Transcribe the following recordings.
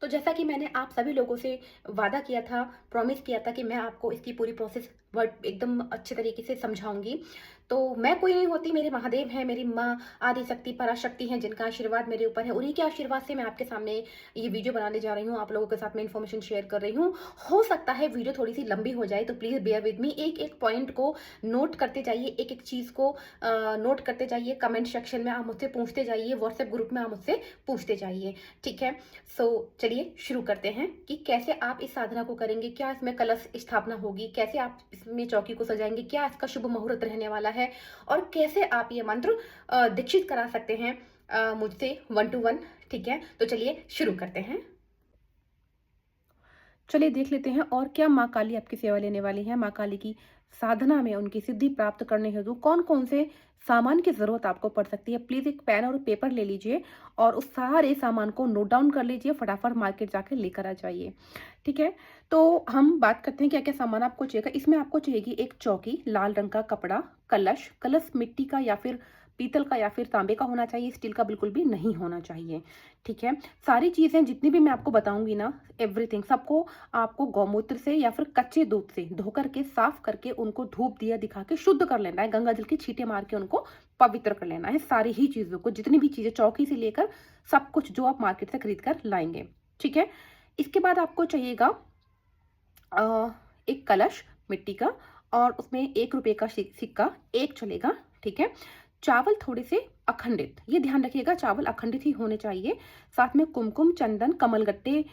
तो जैसा कि मैंने आप सभी लोगों से वादा किया था, प्रॉमिस किया था कि मैं आपको इसकी पूरी प्रोसेस वर्ड एकदम अच्छे तरीके से समझाऊँगी। तो मैं कोई नहीं होती, मेरे महादेव हैं, मेरी माँ आदिशक्ति, पराशक्ति हैं, जिनका आशीर्वाद मेरे ऊपर है। उन्हीं के आशीर्वाद से मैं आपके सामने ये वीडियो बनाने जा रही हूँ, आप लोगों के साथ में इन्फॉर्मेशन शेयर कर रही हूँ। हो सकता है वीडियो थोड़ी-सी लंबी हो जाए, तो प्लीज़ बेयर विद मी। एक-एक पॉइंट को नोट करते जाइए, एक-एक चीज़ को नोट करते जाइए, कमेंट सेक्शन में आप मुझसे पूछते जाइए, व्हाट्सएप ग्रुप में आप मुझसे पूछते जाइए, ठीक है? सो चलिए शुरू करते हैं कि कैसे आप इस साधना को करेंगे, क्या इसमें कलश स्थापना होगी, कैसे आप इसमें चौकी को सजाएँगे, क्या इसका शुभ मुहूर्त रहने वाला है और कैसे आप ये मंत्र दीक्षित करा सकते हैं मुझसे 1 टू 1, ठीक है? तो चलिए शुरू करते हैं। चलिए देख लेते हैं और क्या माँ काली आपकी सेवा लेने वाली है। माँ काली की साधना में उनकी सिद्धि प्राप्त करने हेतु कौन-कौन से सामान की ज़रूरत आपको पड़ सकती है। प्लीज़ एक पेन और पेपर ले लीजिए और उस सारे सामान को नोट डाउन कर लीजिए, फटाफट मार्केट जाके लेकर आ जाइए, ठीक है? तो हम बात करते हैं क्या-क्या सामान आपको चाहिएगा। इसमें आपको चाहिएगी एक चौकी, लाल रंग का कपड़ा, कलश, कलश मिट्टी का या फिर पीतल का या फिर तांबे का होना चाहिए, स्टील का बिल्कुल भी नहीं होना चाहिए, ठीक है? सारी चीज़ें जितनी भी मैं आपको बताऊँगी ना, एवरीथिंग सबको आपको गौमूत्र से या फिर कच्चे दूध से धो करके साफ करके उनको धूप दिया दिखा के शुद्ध कर लेना है। गंगा जल के छींटे मार के उनको पवित्र कर लेना है। सारी ही चीज़ों को, जितनी भी चीज़ें चौकी से लेकर सब कुछ जो आप मार्केट से खरीद कर लाएँगे, ठीक है? इसके बाद आपको चाहिएगा अ, एक कलश मिट्टी का और उसमें ₹1 का सिक्का, 1 चलेगा, ठीक है? चावल थोड़े से अखंडित, ये ध्यान रखिएगा चावल अखंडित ही होने चाहिए। साथ में कुमकुम, चंदन, कमलगट्टे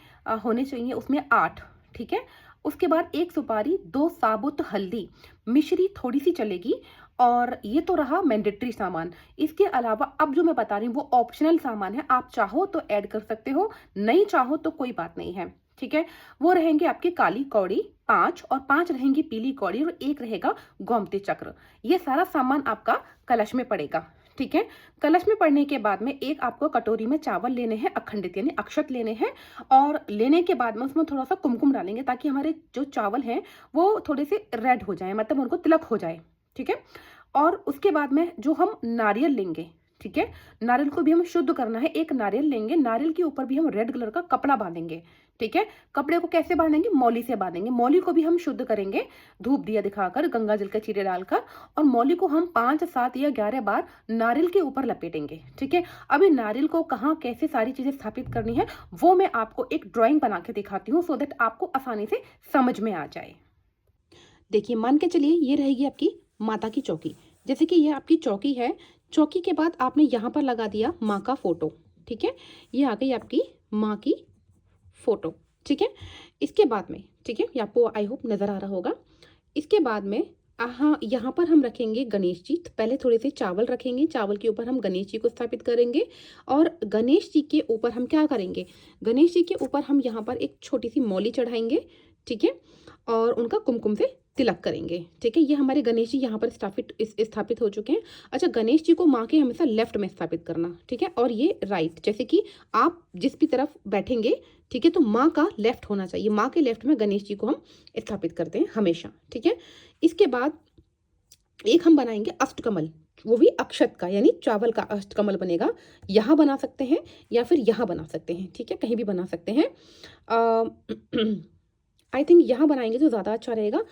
होने चाहिए उसमें 8, ठीक है? उसके बाद 1 सुपारी, 2 साबुत हल्दी, मिश्री थोड़ी-सी चलेगी और ये तो रहा मैंडेटरी सामान। इसके अलावा अब जो मैं बता रही हूँ वो ऑप्शनल सामान है, आप चाहो तो ऐड कर सकते हो, नहीं चाहो तो कोई बात नहीं है, ठीक है? वो रहेंगे आपकी काली कौड़ी 5 और 5 रहेंगी पीली कौड़ी और 1 रहेगा गोमती चक्र। ये सारा सामान आपका कलश में पड़ेगा, ठीक है? कलश में पड़ने के बाद में एक आपको कटोरी में चावल लेने हैं अखंडित यानी अक्षत लेने हैं और लेने के बाद में उसमें थोड़ा-सा कुमकुम डालेंगे ताकि हमारे जो चावल हैं वो थोड़े से रेड हो जाएँ, मतलब उनको तिलक हो जाए, ठीक है? और उसके बाद में जो हम नारियल लेंगे, ठीक है? नारियल को भी हमें शुद्ध करना है, एक नारियल लेंगे, नारियल के ऊपर भी हम रेड कलर का कपड़ा बाँधेंगे, ठीक है? कपड़े को कैसे बाँधेंगे? मौली से बाँधेंगे। मौली को भी हम शुद्ध करेंगे, धूप दिया दिखाकर, गंगा जल के छींटे डालकर और मौली को हम 5, 7 या 11 बार नारियल के ऊपर लपेटेंगे, ठीक है? अभी नारियल को कहाँ, कैसे सारी चीज़ें स्थापित करनी है, वो मैं आपको एक ड्राइंग बना के दिखाती हूँ सो दैट आपको आसानी से समझ में आ जाए। देखिए, मान के चलिए ये रहेगी आपकी माता की चौकी। जैसे कि ये आपकी चौकी है, चौकी के बाद आपने यहाँ पर लगा दिया माँ का फ़ोटो, ठीक है? ये आ गई आपकी माँ की फ़ोटो, ठीक है? इसके बाद में, ठीक है? ये आपको आई होप नज़र आ रहा होगा। इसके बाद में हाँ, यहाँ पर हम रखेंगे गणेश जी। तो पहले थोड़े से चावल रखेंगे, चावल के ऊपर हम गणेश जी को स्थापित करेंगे और गणेश जी के ऊपर हम क्या करेंगे? गणेश जी के ऊपर हम यहाँ पर एक छोटी-सी मौली चढ़ाएँगे, ठीक है? और उनका कुमकुम से तिलक करेंगे, ठीक है? ये हमारे गणेश जी यहाँ पर स्थापित हो चुके हैं। अच्छा, गणेश जी को माँ के हमेशा लेफ्ट में स्थापित करना, ठीक है? और ये राइट, जैसे कि आप जिस भी तरफ बैठेंगे, ठीक है? तो माँ का लेफ्ट होना चाहिए। माँ के लेफ्ट में गणेश जी को हम स्थापित करते हैं हमेशा, ठीक है? इसके बाद एक हम बनाएँगे अष्टकमल, वो भी अक्षत का यानी चावल का अष्टकमल बनेगा। यहाँ बना सकते हैं या फिर यहाँ बना सकते हैं, ठीक है? कहीं भी बना सकते हैं। आई थिंक यहाँ बनाएँगे तो ज़्यादा अच्छा रहेगा।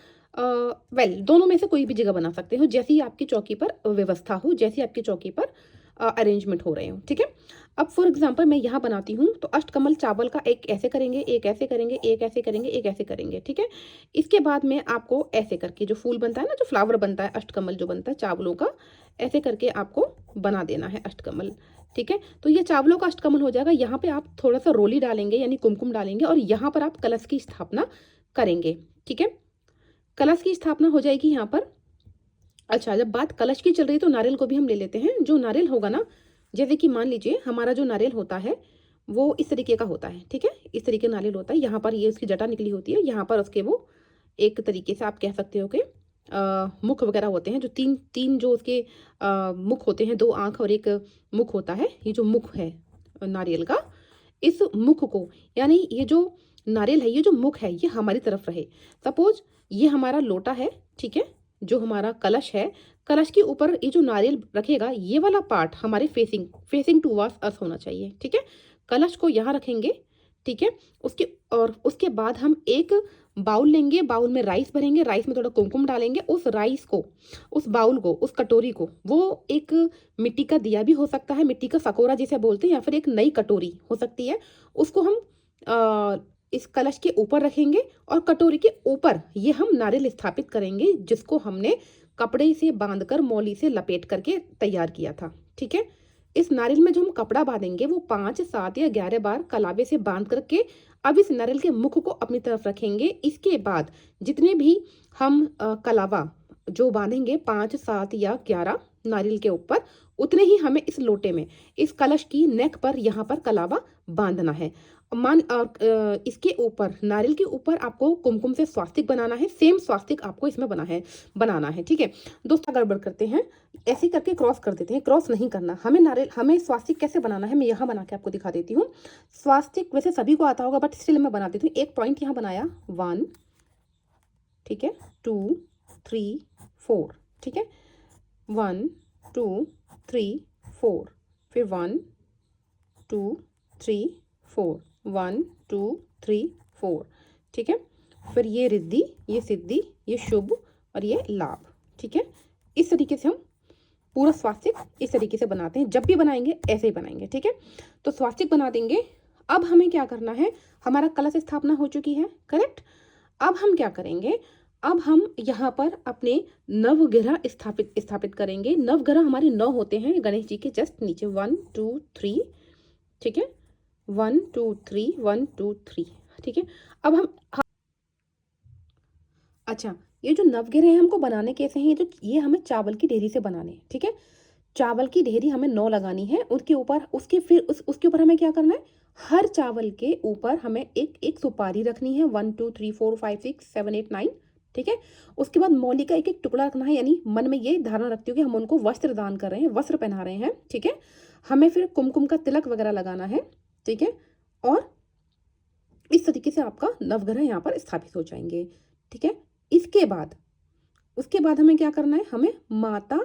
वेल दोनों में से कोई भी जगह बना सकते हो, जैसी आपकी चौकी पर व्यवस्था हो, जैसी आपकी चौकी पर अरेंजमेंट हो रहे हो, ठीक है? अब फॉर एग्ज़ाम्पल मैं यहाँ बनाती हूँ, तो अष्टकमल चावल का एक ऐसे करेंगे, एक ऐसे करेंगे, एक ऐसे करेंगे, एक ऐसे करेंगे, ठीक है? इसके बाद में आपको ऐसे करके जो फूल बनता है ना, जो फ्लावर बनता है, अष्टकमल जो बनता है चावलों का, ऐसे करके आपको बना देना है अष्टकमल, ठीक है? तो ये चावलों का अष्टकमल हो जाएगा। यहाँ पे आप थोड़ा-सा रोली डालेंगे यानी कुमकुम डालेंगे और यहाँ पर आप कलश की स्थापना करेंगे, ठीक है? कलश की स्थापना हो जाएगी यहाँ पर। अच्छा, जब बात कलश की चल रही है तो नारियल को भी हम ले लेते हैं। जो नारियल होगा ना, जैसे कि मान लीजिए हमारा जो नारियल होता है, वो इस तरीके का होता है, ठीक है? इस तरीके का नारियल होता है, यहाँ पर ये उसकी जटा निकली होती है, यहाँ पर उसके वो एक तरीके से आप कह सकते हो कि मुख वगैरह होते हैं, जो 3 जो उसके मुख होते हैं, 2 आँख और 1 मुख होता है। ये जो मुख है नारियल का, इस मुख को यानी ये जो नारियल है, ये जो मुख है, ये हमारी तरफ रहे। सपोज़ ये हमारा लोटा है, ठीक है? जो हमारा कलश है, कलश के ऊपर ये जो नारियल रखेगा, ये वाला पार्ट हमारे फेसिंग टुवर्ड्स अस होना चाहिए, ठीक है? कलश को यहाँ रखेंगे, ठीक है। उसके बाद हम एक बाउल लेंगे, बाउल में राइस भरेंगे, राइस में थोड़ा कुमकुम डालेंगे, उस राइस को, उस बाउल को, उस कटोरी को, वो एक मिट्टी का दिया भी हो सकता है, मिट्टी का सकोरा जिसे बोलते हैं, या फिर एक नई कटोरी हो सकती है, उसको हम इस कलश के ऊपर रखेंगे और कटोरी के ऊपर ये हम नारियल स्थापित करेंगे, जिसको हमने कपड़े से बांधकर मौली से लपेट करके तैयार किया था। ठीक है। इस नारियल में जो हम कपड़ा बांधेंगे वो 5, 7 या 11 बार कलावे से बांध करके अब इस नारियल के मुख को अपनी तरफ रखेंगे। इसके बाद जितने भी हम कलावा जो बांधेंगे 5, 7 या 11 नारियल के ऊपर, उतने ही हमें इस लोटे में, इस कलश की नेक पर, यहाँ पर कलावा बांधना है। इसके ऊपर, नारियल के ऊपर आपको कुमकुम से स्वास्तिक बनाना है। सेम स्वास्तिक आपको इसमें बनाना है। ठीक है दोस्तों, गड़बड़ करते हैं, ऐसे करके क्रॉस कर देते हैं। क्रॉस नहीं करना हमें। हमें स्वास्तिक कैसे बनाना है मैं यहाँ बना के आपको दिखा देती हूँ। स्वास्तिक वैसे सभी को आता होगा, बट स्टिल मैं बना देती हूँ। एक पॉइंट यहाँ बनाया, 1, ठीक है, 2, 3, 4, ठीक है, 1, 2, 3, 4, फिर 1, 2, 3, 4, 1, 2, 3, 4, ठीक है। फिर ये रिद्धि, ये सिद्धि, ये शुभ और ये लाभ। ठीक है, इस तरीके से हम पूरा स्वास्तिक इस तरीके से बनाते हैं। जब भी बनाएंगे ऐसे ही बनाएंगे। ठीक है, तो स्वास्तिक बना देंगे। अब हमें क्या करना है, हमारा कलश स्थापना हो चुकी है, करेक्ट। अब हम क्या करेंगे, अब हम यहाँ पर अपने नवग्रह स्थापित करेंगे। नवग्रह हमारे 9 होते हैं गणेश जी के जस्ट नीचे, 1, 2, 3, ठीक है, 1, 2, 3, 1, 2, 3, ठीक है। अब हम अच्छा, ये जो नवग्रह है हमको बनाने कैसे हैं, ये हमें चावल की ढेरी से बनाने हैं। ठीक है, चावल की ढेरी हमें 9 लगानी है। उसके ऊपर उसके ऊपर हमें क्या करना है, हर चावल के ऊपर हमें एक एक सुपारी रखनी है, 1, 2, 3, 4, 5, 6, 7, 8, 9, ठीक है। उसके बाद मौली का एक एक टुकड़ा रखना है, यानी मन में ये धारणा रखती हूँ कि हम उनको वस्त्र दान कर रहे हैं, वस्त्र पहना रहे हैं। ठीक है, हमें फिर कुमकुम का तिलक वगैरह लगाना है। ठीक है, और इस तरीके से आपका नवग्रह यहाँ पर स्थापित हो जाएंगे। ठीक है, उसके बाद हमें क्या करना है, हमें माता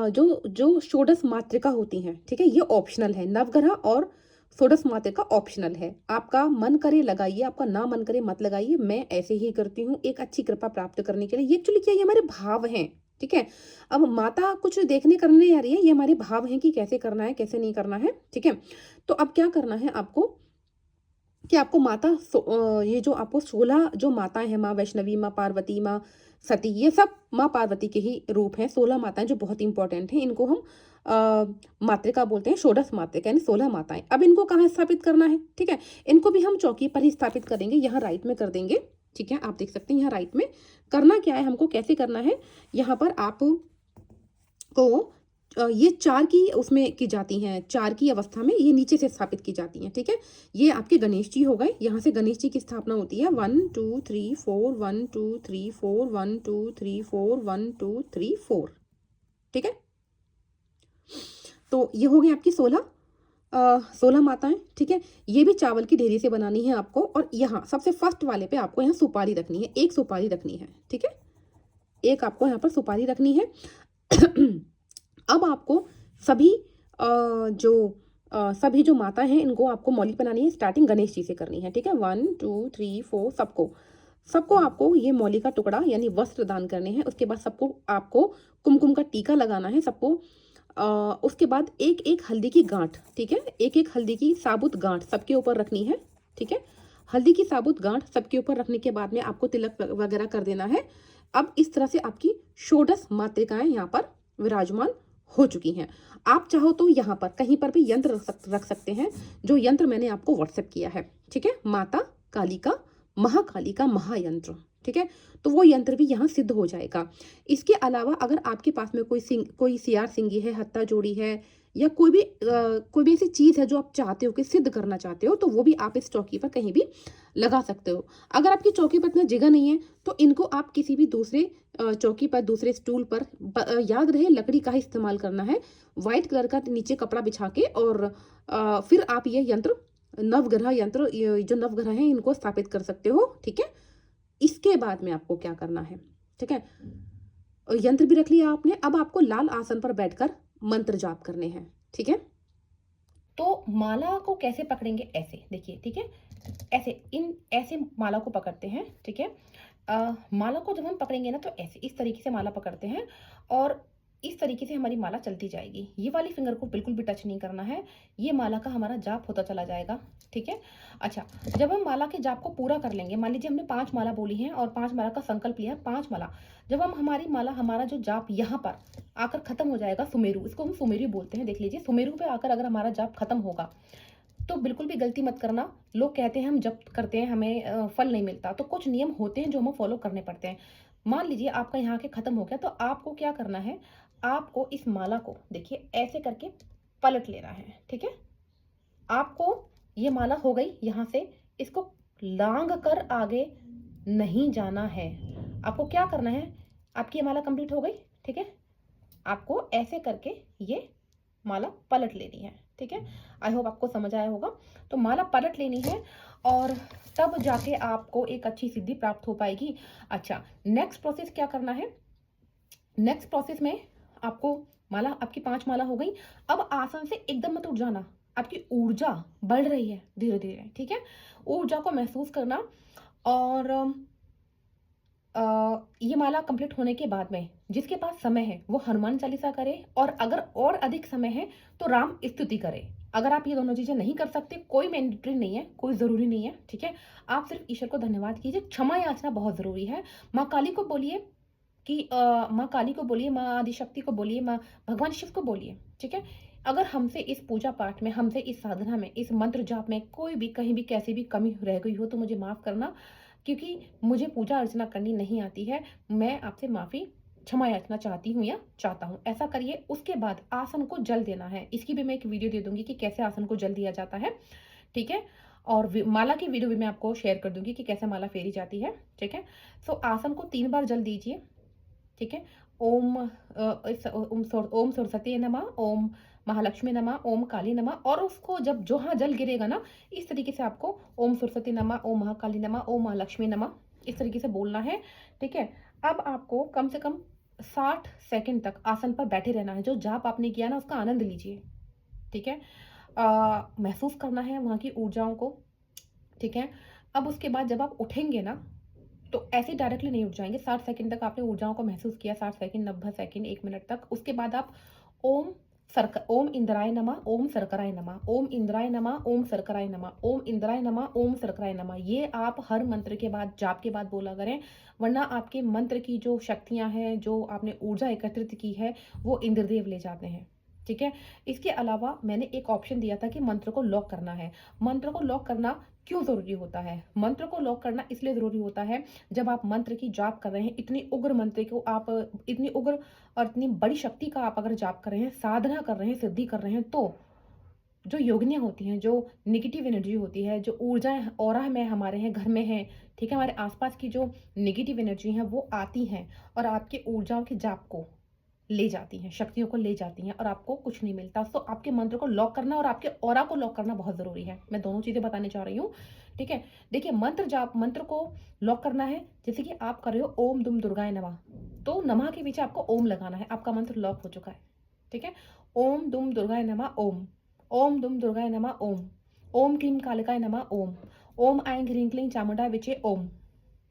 जो षोडश मातृका होती हैं, ठीक है, ये ऑप्शनल है। नवग्रह और षोडश मातृका ऑप्शनल है। आपका मन करे लगाइए, आपका ना मन करे मत लगाइए। मैं ऐसे ही करती हूँ एक अच्छी कृपा प्राप्त करने के लिए। ये एक्चुअली क्या, ये हमारे भाव हैं। ठीक है, अब माता कुछ देखने करने आ रही है, ये हमारे भाव हैं कि कैसे करना है कैसे नहीं करना है। ठीक है, तो अब क्या करना है आपको, कि आपको ये जो आपको 16 जो माताएं हैं, माँ वैष्णवी, माँ पार्वती, माँ सती, ये सब माँ पार्वती के ही रूप हैं। 16 माताएं जो बहुत इंपॉर्टेंट हैं, इनको हम मातृका बोलते हैं, षोडश मातृका यानी 16 माताएं। अब इनको कहाँ स्थापित करना है, ठीक है, इनको भी हम चौकी पर ही स्थापित करेंगे, यहाँ राइट में कर देंगे। ठीक है, आप देख सकते हैं यहाँ राइट में करना क्या है, हमको कैसे करना है। यहाँ पर आपको ये 4 की उसमें की जाती हैं, 4 की अवस्था में ये नीचे से स्थापित की जाती हैं। ठीक है, ये आपके गणेश जी हो गए। यहाँ से गणेश जी की स्थापना होती है, 1, 2, 3, 4, 1, 2, 3, 4, 1, 2, 3, 4, 1, 2, 3, 4। ठीक है, तो ये हो गई आपकी 16 माताएं। ठीक है, ये भी चावल की ढेरी से बनानी है आपको। और यहाँ सबसे फर्स्ट वाले पे आपको यहाँ सुपारी रखनी है, एक सुपारी रखनी है। ठीक है, एक आपको यहाँ पर सुपारी रखनी है। अब आपको सभी जो माता हैं, इनको आपको मौली बनानी है। स्टार्टिंग गणेश जी से करनी है। ठीक है, 1, 2, 3, 4, सबको आपको ये मौली का टुकड़ा यानी वस्त्र दान करने हैं। उसके बाद सबको आपको कुमकुम का टीका लगाना है सबको। उसके बाद एक एक हल्दी की गांठ, ठीक है, एक एक हल्दी की साबुत गांठ सबके ऊपर रखनी है। ठीक है, हल्दी की साबुत गांठ सबके ऊपर रखने के बाद में आपको तिलक वगैरह कर देना है। अब इस तरह से आपकी षोडश मातृकाएं यहाँ पर विराजमान हो चुकी हैं। आप चाहो तो यहाँ पर कहीं पर भी यंत्र रख सकते हैं, जो यंत्र मैंने आपको व्हाट्सएप किया है। ठीक है, माता काली का, महाकाली का महायंत्र। ठीक है, तो वो यंत्र भी यहाँ सिद्ध हो जाएगा। इसके अलावा अगर आपके पास में कोई सियार सिंगी है, हत्ता जोड़ी है, या कोई भी ऐसी चीज है जो आप चाहते हो कि सिद्ध करना चाहते हो, तो वो भी आप इस चौकी पर कहीं भी लगा सकते हो। अगर आपकी चौकी पर इतना जगह नहीं है, तो इनको आप किसी भी दूसरे चौकी पर, दूसरे स्टूल पर, याद रहे लकड़ी का ही इस्तेमाल करना है, व्हाइट कलर का नीचे कपड़ा बिछा के, और फिर आप ये यंत्र, नवग्रह यंत्र, जो नवग्रह हैं, इनको स्थापित कर सकते हो। ठीक है, इसके बाद में आपको क्या करना है, ठीक है, यंत्र भी रख लिया आपने। अब आपको लाल आसन पर बैठकर मंत्र जाप करने हैं। ठीक है, तो माला को कैसे पकड़ेंगे, ऐसे देखिए, ठीक है, ऐसे ऐसे माला को पकड़ते हैं, ठीक है। माला को जब हम पकड़ेंगे ना तो ऐसे इस तरीके से माला पकड़ते हैं और इस तरीके से हमारी माला चलती जाएगी। ये वाली फिंगर को बिल्कुल भी टच नहीं करना है, ये माला का हमारा जाप होता चला जाएगा, ठीक है। अच्छा, जब हम माला के जाप को पूरा कर लेंगे, मान लीजिए हमने 5 माला बोली हैं और 5 माला का संकल्प लिया है, 5 माला, जब हम हमारी माला, हमारा जो जाप यहाँ पर आकर खत्म हो जाएगा, सुमेरु, इसको हम सुमेरु बोलते हैं, देख लीजिए, सुमेरु पे आकर अगर हमारा जाप खत्म होगा तो बिल्कुल भी गलती मत करना। लोग कहते हैं हम जब करते हैं हमें फल नहीं मिलता, तो कुछ नियम होते हैं जो हमें फॉलो करने पड़ते हैं। मान लीजिए आपका यहाँ के खत्म हो गया, तो आपको क्या करना है, आपको इस माला को देखिए ऐसे करके पलट लेना है, ठीक है। आपको ये माला हो गई यहाँ से, इसको लांग कर आगे नहीं जाना है। आपको क्या करना है, आपकी ये माला कंप्लीट हो गई, ठीक है। आपको ऐसे करके ये माला पलट लेनी है, ठीक है। आई होप आपको समझ आया होगा। तो माला पलट लेनी है और तब जाके आपको एक अच्छी सिद्धि प्राप्त हो पाएगी। अच्छा, नेक्स्ट प्रोसेस क्या करना है, नेक्स्ट प्रोसेस में आपको माला, आपकी 5 माला हो गई। अब आसन से एकदम मत उठ जाना, आपकी ऊर्जा बढ़ रही है धीरे धीरे, ठीक है। ऊर्जा को महसूस करना और ये माला कंप्लीट होने के बाद में जिसके पास समय है वो हनुमान चालीसा करे, और अगर और अधिक समय है तो राम स्तुति करे। अगर आप ये दोनों चीजें नहीं कर सकते, कोई मैंडेटरी नहीं है, कोई जरूरी नहीं है, ठीक है। आप सिर्फ ईश्वर को धन्यवाद कीजिए। क्षमा याचना बहुत जरूरी है। माँ काली को बोलिए कि माँ काली को बोलिए, माँ आदिशक्ति को बोलिए, माँ भगवान शिव को बोलिए, ठीक है। अगर हमसे इस पूजा पाठ में, हमसे इस साधना में, इस मंत्र जाप में कोई भी कहीं भी कैसी भी कमी रह गई हो तो मुझे माफ करना, क्योंकि मुझे पूजा अर्चना करनी नहीं आती है। मैं आपसे माफी, क्षमा याचना चाहती हूँ या चाहता हूँ। ऐसा करिए। उसके बाद आसन को जल देना है। इसकी भी मैं एक वीडियो दे दूंगी कि कैसे आसन को जल दिया जाता है, ठीक है। और माला की वीडियो भी मैं आपको शेयर कर दूंगी कि कैसे माला फेरी जाती है, ठीक है। सो आसन को 3 बार जल दीजिए, ठीक है। ओम ओम सरस्वती नमः, ओम महालक्ष्मी नमः, ओम काली नमः। और उसको जब जहाँ जल गिरेगा ना, इस तरीके से आपको ओम सरस्वती नमः, ओम महाकाली नमः, ओम महालक्ष्मी नमः इस तरीके से बोलना है, ठीक है। अब आपको कम से कम 60 सेकंड तक आसन पर बैठे रहना है। जो जाप आपने किया ना उसका आनंद लीजिए, ठीक है। महसूस करना है वहाँ की ऊर्जाओं को, ठीक है। अब उसके बाद जब आप उठेंगे ना तो ऐसे डायरेक्टली नहीं उठ जाएंगे। 60 सेकंड तक आपने ऊर्जाओं को महसूस किया, 60 सेकंड, 90 सेकंड, 1 मिनट तक। उसके बाद आप ओम ओम इंद्राय नमः, ओम सर्कराय नमः, ओम इंद्राय नमः, ओम सर्कराय नमः, ओम इंद्राय नमः, ओम सर्कराय नमः, ये आप हर मंत्र के बाद, जाप के बाद बोला करें, वरना आपके मंत्र की जो शक्तियां हैं, जो आपने ऊर्जा एकत्रित की है, वो इंद्रदेव ले जाते हैं, ठीक है। इसके अलावा मैंने एक ऑप्शन दिया था कि मंत्र को लॉक करना है। मंत्र को लॉक करना क्यों जरूरी होता है? मंत्र को लॉक करना इसलिए जरूरी होता है, जब आप मंत्र की जाप कर रहे हैं, इतनी उग्र मंत्र को आप, इतनी उग्र और इतनी बड़ी शक्ति का आप अगर जाप कर रहे हैं, साधना कर रहे हैं, सिद्धि कर रहे हैं, तो जो योगिनियां होती हैं, जो निगेटिव एनर्जी होती है, जो ऊर्जाएं ऑरा में हमारे हैं, घर में है, ठीक है, हमारे आसपास की जो निगेटिव एनर्जी है वो आती हैं और आपके ऊर्जाओं के जाप को ले जाती हैं, शक्तियों को ले जाती हैं और आपको कुछ नहीं मिलता। तो आपके मंत्र को लॉक करना और आपके ऑरा को लॉक करना बहुत जरूरी है। मैं दोनों चीजें बताने चाह रही हूँ, ठीक है। देखिए, मंत्र जाप, मंत्र को लॉक करना है। जैसे कि आप कर रहे हो ओम दुम दुर्गाय नमः, तो नमः के पीछे आपको ओम लगाना है, आपका मंत्र लॉक हो चुका है, ठीक है। ओम दुम दुर्गाय नमः, ओम, ओम दुम दुर्गाय नमः, ओम, ओम क्लीम कालिकाय नमः, ओम, ओम ऐं ह्रीं क्लीं चामुंडा विचे ओम,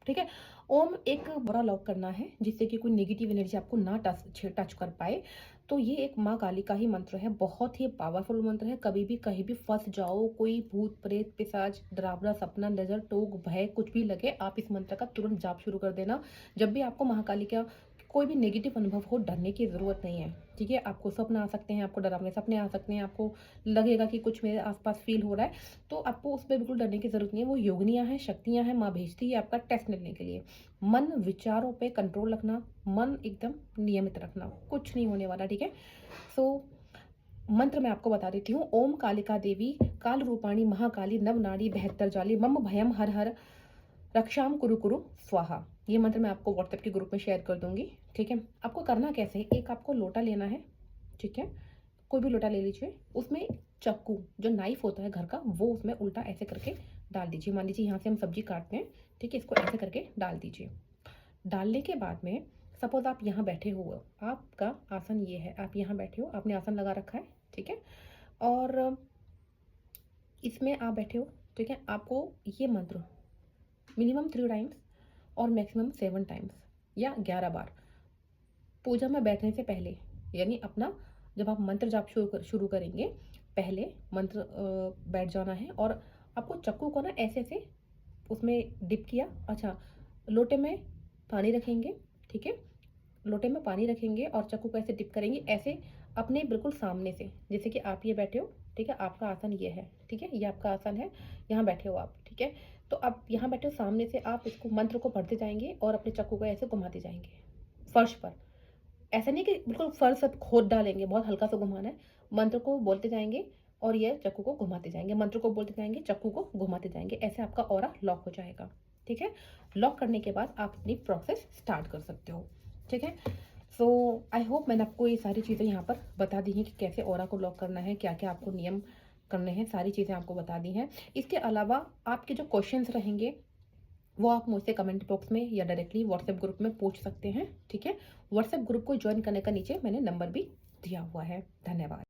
ठीक है। ओम एक बड़ा लॉक करना है जिससे कि कोई नेगेटिव एनर्जी आपको ना टच कर पाए। तो ये एक माँ काली का ही मंत्र है, बहुत ही पावरफुल मंत्र है। कभी भी कहीं भी फंस जाओ, कोई भूत प्रेत पिशाच डरावना सपना नजर टोक भय कुछ भी लगे, आप इस मंत्र का तुरंत जाप शुरू कर देना। जब भी आपको महाकाली का कोई भी नेगेटिव अनुभव हो, डरने की जरूरत नहीं है, ठीक है। आपको सपना आ सकते हैं, आपको डरावने सपने आ सकते हैं, आपको लगेगा कि कुछ मेरे आसपास फील हो रहा है, तो आपको उस पर बिल्कुल डरने की जरूरत नहीं है। वो योगिनियां हैं, शक्तियां हैं, माँ भेजती है आपका टेस्ट लेने के लिए। मन विचारों पे कंट्रोल रखना, मन एकदम नियमित रखना, कुछ नहीं होने वाला, ठीक है। सो मंत्र मैं आपको बता देती हूँ। ओम कालिका देवी काल रूपाणी महाकाली नव नाड़ी बहत्तर जाली मम भयम हर हर रक्षाम कुरु कुरु स्वाहा। ये मंत्र मैं आपको व्हाट्सएप के ग्रुप में शेयर कर दूंगी, ठीक है। आपको करना कैसे है, एक आपको लोटा लेना है, ठीक है, कोई भी लोटा ले लीजिए। उसमें चाकू, जो नाइफ होता है घर का, वो उसमें उल्टा ऐसे करके डाल दीजिए। मान लीजिए यहाँ से हम सब्जी काटते हैं, ठीक है, इसको ऐसे करके डाल दीजिए। डालने के बाद में सपोज आप यहाँ बैठे हुए, आपका आसन ये है, आप यहाँ बैठे हो, आपने आसन लगा रखा है, ठीक है। और इसमें आप बैठे हो, ठीक है? आपको ये मंत्र मिनिमम 3 टाइम्स और मैक्सिमम 7 टाइम्स या 11 बार पूजा में बैठने से पहले, यानी अपना जब आप मंत्र जाप शुरू करेंगे, पहले मंत्र बैठ जाना है और आपको चक्कू को ना ऐसे-ऐसे उसमें डिप किया। अच्छा, लोटे में पानी रखेंगे, ठीक है? लोटे में पानी रखेंगे और चक्कू को ऐसे डिप करेंगे, ऐसे अपने बिल्कुल सामने से, जैसे कि आप ये बैठे हो, ठीक है? आपका आसन ये है, ठीक है? ये आपका आसन है, यहाँ बैठे हो आप, ठीक है? तो आप यहाँ बैठे हो, सामने से आप इसको मंत्र को पढ़ते जाएँगे और अपने चक्कू को ऐसे घुमाते जाएँगे, फर्श पर। ऐसा नहीं कि बिल्कुल फर्श सब खोद डालेंगे, बहुत हल्का सा घुमाना है। मंत्र को बोलते जाएँगे और ये चक्कू को घुमाते जाएँगे, मंत्र को बोलते जाएँगे, चक्कू को घुमाते जाएँगे। ऐसे आपका ऑरा लॉक हो जाएगा, ठीक है? लॉक करने के बाद आप अपनी प्रोसेस स्टार्ट कर सकते हो, ठीक है? सो आई होप मैंने आपको ये सारी चीज़ें यहाँ पर बता दी हैं कि कैसे ऑरा को लॉक करना है, क्या-क्या आपको नियम करने हैं, सारी चीज़ें आपको बता दी हैं। इसके अलावा आपके जो क्वेश्चंस रहेंगे वो आप मुझसे कमेंट बॉक्स में या डायरेक्टली व्हाट्सएप ग्रुप में पूछ सकते हैं, ठीक है? व्हाट्सएप ग्रुप को जॉइन करने का नीचे मैंने नंबर भी दिया हुआ है। धन्यवाद।